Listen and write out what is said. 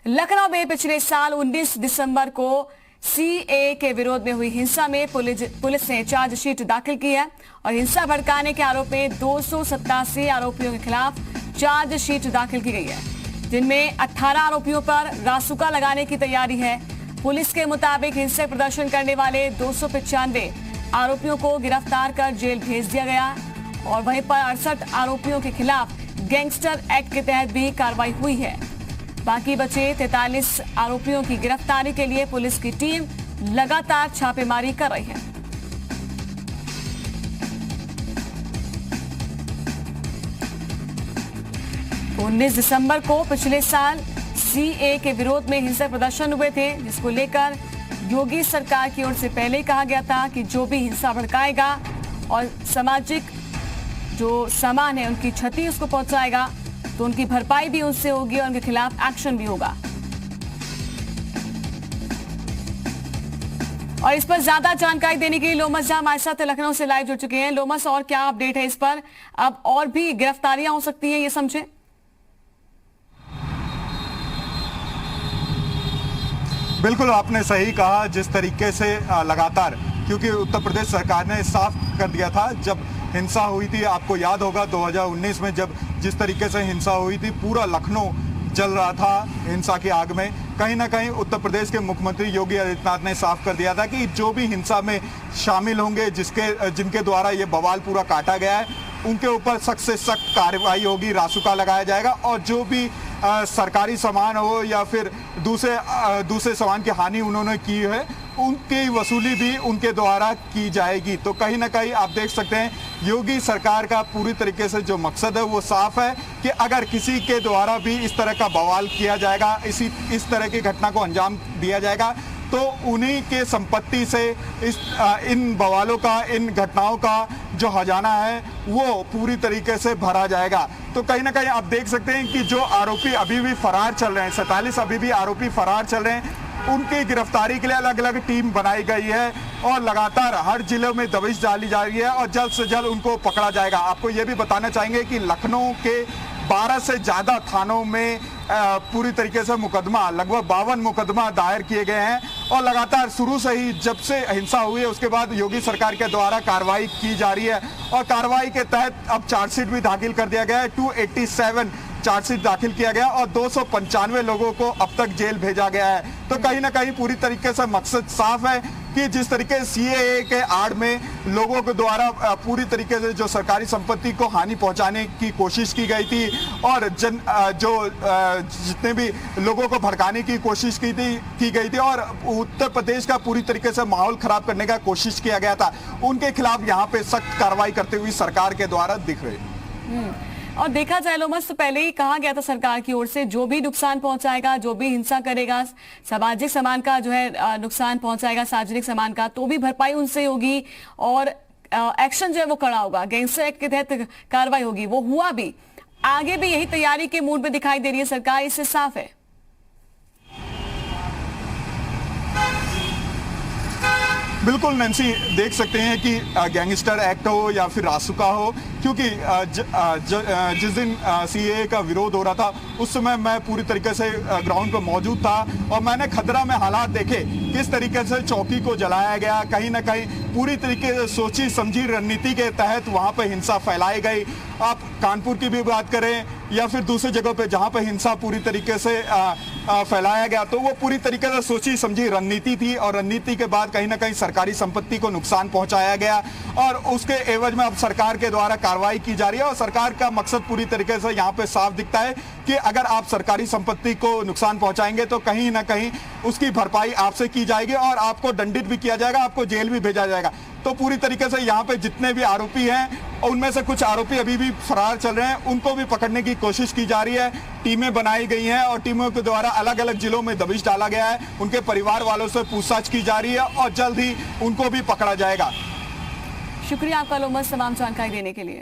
लखनऊ में पिछले साल 19 दिसंबर को सीएए के विरोध में हुई हिंसा में पुलिस ने चार्जशीट दाखिल की है और हिंसा भड़काने के आरोप में 287 आरोपियों के खिलाफ चार्जशीट दाखिल की गई है, जिनमें 18 आरोपियों पर रासुका लगाने की तैयारी है। पुलिस के मुताबिक हिंसक प्रदर्शन करने वाले 295 आरोपियों को गिरफ्तार कर जेल भेज दिया गया और वहीं पर 68 आरोपियों के खिलाफ गैंगस्टर एक्ट के तहत भी कार्रवाई हुई है। बाकी बचे 43 आरोपियों की गिरफ्तारी के लिए पुलिस की टीम लगातार छापेमारी कर रही है। तो 19 दिसंबर को पिछले साल सीएए के विरोध में हिंसक प्रदर्शन हुए थे, जिसको लेकर योगी सरकार की ओर से पहले ही कहा गया था कि जो भी हिंसा भड़काएगा और सामाजिक जो सामान है उनकी क्षति उसको पहुंचाएगा तो उनकी भरपाई भी उनसे होगी और उनके खिलाफ एक्शन भी होगा। और इस पर ज्यादा जानकारी देने के लिए लोमस झा हमारे साथ लखनऊ से लाइव जुड़ चुके हैं। लोमस, और क्या अपडेट है इस पर? अब और भी गिरफ्तारियां हो सकती हैं, ये समझे? बिल्कुल, आपने सही कहा। जिस तरीके से लगातार, क्योंकि उत्तर प्रदेश सरकार ने साफ कर दिया था जब हिंसा हुई थी, आपको याद होगा 2019 में जब जिस तरीके से हिंसा हुई थी, पूरा लखनऊ जल रहा था हिंसा की आग में। कहीं ना कहीं उत्तर प्रदेश के मुख्यमंत्री योगी आदित्यनाथ ने साफ कर दिया था कि जो भी हिंसा में शामिल होंगे, जिनके द्वारा ये बवाल पूरा काटा गया है, उनके ऊपर सख्त से सख्त कार्रवाई होगी, रासुका लगाया जाएगा और जो भी सरकारी सामान हो या फिर दूसरे सामान की हानि उन्होंने की है, उनकी वसूली भी उनके द्वारा की जाएगी। तो कहीं ना कहीं आप देख सकते हैं योगी सरकार का पूरी तरीके से जो मकसद है वो साफ है कि अगर किसी के द्वारा भी इस तरह का बवाल किया जाएगा, इस तरह की घटना को अंजाम दिया जाएगा, तो उन्हीं के संपत्ति से इन बवालों का, इन घटनाओं का जो खजाना है वो पूरी तरीके से भरा जाएगा। तो कहीं ना कहीं आप देख सकते हैं कि जो आरोपी अभी भी फरार चल रहे हैं, 47 अभी भी आरोपी फरार चल रहे हैं, उनकी गिरफ्तारी के लिए अलग अलग टीम बनाई गई है और लगातार हर जिले में दबिश डाली जा रही है और जल्द से जल्द उनको पकड़ा जाएगा। आपको ये भी बताना चाहेंगे कि लखनऊ के 12 से ज़्यादा थानों में पूरी तरीके से मुकदमा, लगभग 52 मुकदमा दायर किए गए हैं और लगातार शुरू से ही जब से हिंसा हुई है उसके बाद योगी सरकार के द्वारा कार्रवाई की जा रही है और कार्रवाई के तहत अब चार्जशीट भी दाखिल कर दिया गया है। 287 चार्जशीट दाखिल किया गया और 295 लोगों को अब तक जेल भेजा गया है। तो कहीं ना कहीं पूरी तरीके से मकसद साफ है कि जिस तरीके से सीएए के आड़ में लोगों के द्वारा पूरी तरीके से जो सरकारी संपत्ति को हानि पहुंचाने की कोशिश की गई थी और जितने भी लोगों को भड़काने की कोशिश की गई थी और उत्तर प्रदेश का पूरी तरीके से माहौल खराब करने का कोशिश किया गया था, उनके खिलाफ यहाँ पे सख्त कार्रवाई करते हुए सरकार के द्वारा दिख रही। और देखा जाए लोमस, तो पहले ही कहा गया था सरकार की ओर से जो भी नुकसान पहुंचाएगा, जो भी हिंसा करेगा, सामाजिक सामान का जो है नुकसान पहुंचाएगा, सार्वजनिक सामान का, तो भी भरपाई उनसे होगी और एक्शन जो है वो कड़ा होगा, गैंगस्टर एक्ट के तहत कार्रवाई होगी। वो हुआ भी, आगे भी यही तैयारी के मूड में दिखाई दे रही है सरकार, इससे साफ है। बिल्कुल नैन्सी, देख सकते हैं कि गैंगस्टर एक्ट हो या फिर रासुका हो, क्योंकि जिस दिन सीएए का विरोध हो रहा था उस समय मैं पूरी तरीके से ग्राउंड पर मौजूद था और मैंने खदरा में हालात देखे, किस तरीके से चौकी को जलाया गया, कहीं ना कहीं पूरी तरीके से सोची समझी रणनीति के तहत वहां पर हिंसा फैलाई गई। आप कानपुर की भी बात करें या फिर दूसरी जगह पे जहां पे हिंसा पूरी तरीके से फैलाया गया, तो वो पूरी तरीके से सोची समझी रणनीति थी और रणनीति के बाद कहीं ना कहीं सरकारी संपत्ति को नुकसान पहुंचाया गया और उसके एवज में अब सरकार के द्वारा कार्रवाई की जा रही है और सरकार का मकसद पूरी तरीके से यहाँ पे साफ दिखता है कि अगर आप सरकारी संपत्ति को नुकसान पहुंचाएंगे तो कहीं ना कहीं उसकी भरपाई आपसे की जाएगी और आपको दंडित भी किया जाएगा, आपको जेल भी भेजा जाएगा। तो पूरी तरीके से यहाँ पे जितने भी आरोपी हैं, उनमें से कुछ आरोपी अभी भी फरार चल रहे हैं, उनको भी पकड़ने की कोशिश की जा रही है। टीमें बनाई गई हैं और टीमों के द्वारा अलग अलग जिलों में दबिश डाला गया है, उनके परिवार वालों से पूछताछ की जा रही है और जल्द ही उनको भी पकड़ा जाएगा। शुक्रिया आपका लोमस, तमाम जानकारी देने के लिए।